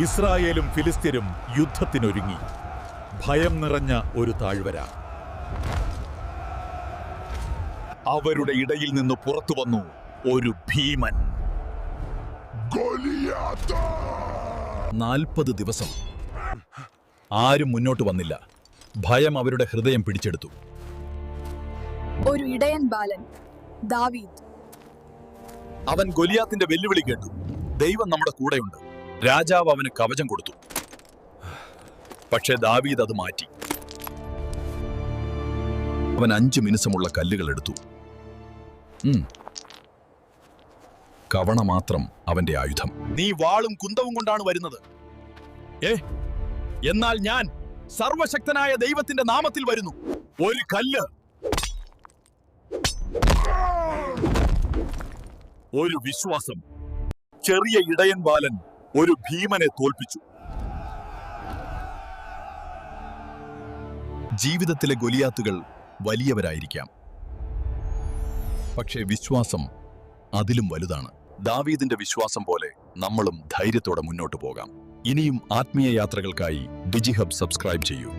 ഇസ്രായേലും ഫിലിസ്ത്യരും യുദ്ധത്തിനൊരുങ്ങി. ഭയം നിറഞ്ഞ ഒരു താഴ്വര. അവരുടെ ഇടയിൽ നിന്ന് പുറത്തു വന്നു ഒരു ഭീമൻ. 40 ദിവസം ആരും മുന്നോട്ട് വന്നില്ല. ഭയം അവരുടെ ഹൃദയം പിടിച്ചെടുത്തു. ഒരു ഇടയൻ ബാലൻ ദാവീദ്. അവൻ ഗൊലിയാത്തിന്റെ വെല്ലുവിളി കേട്ടു. ദൈവം നമ്മുടെ കൂടെയുണ്ട്. രാജാവ് അവന് കവചം കൊടുത്തു. പക്ഷേ ദാവീദ് അത് മാറ്റി. അവൻ 5 മിനുസമുള്ള കല്ലുകൾ എടുത്തു. കവണ മാത്രം അവന്റെ ആയുധം. നീ വാളും കുന്തവും കൊണ്ടാണ് വരുന്നത്. എന്നാൽ ഞാൻ സർവശക്തനായ ദൈവത്തിന്റെ നാമത്തിൽ വരുന്നു. ഒരു കല്ല്, ഒരു വിശ്വാസം. ചെറിയ ഇടയൻ ബാലൻ ഒരു ഭീമനെ തോൽപ്പിച്ചു. ജീവിതത്തിലെ ഗൊലിയാത്തുകൾ വലിയവരായിരിക്കാം, പക്ഷേ വിശ്വാസം അതിലും വലുതാണ്. ദാവീദിന്റെ വിശ്വാസം പോലെ നമ്മളും ധൈര്യത്തോടെ മുന്നോട്ട് പോകാം. ഇനിയും ആത്മീയ യാത്രകൾക്കായി ഡിജിഹബ് സബ്സ്ക്രൈബ് ചെയ്യൂ.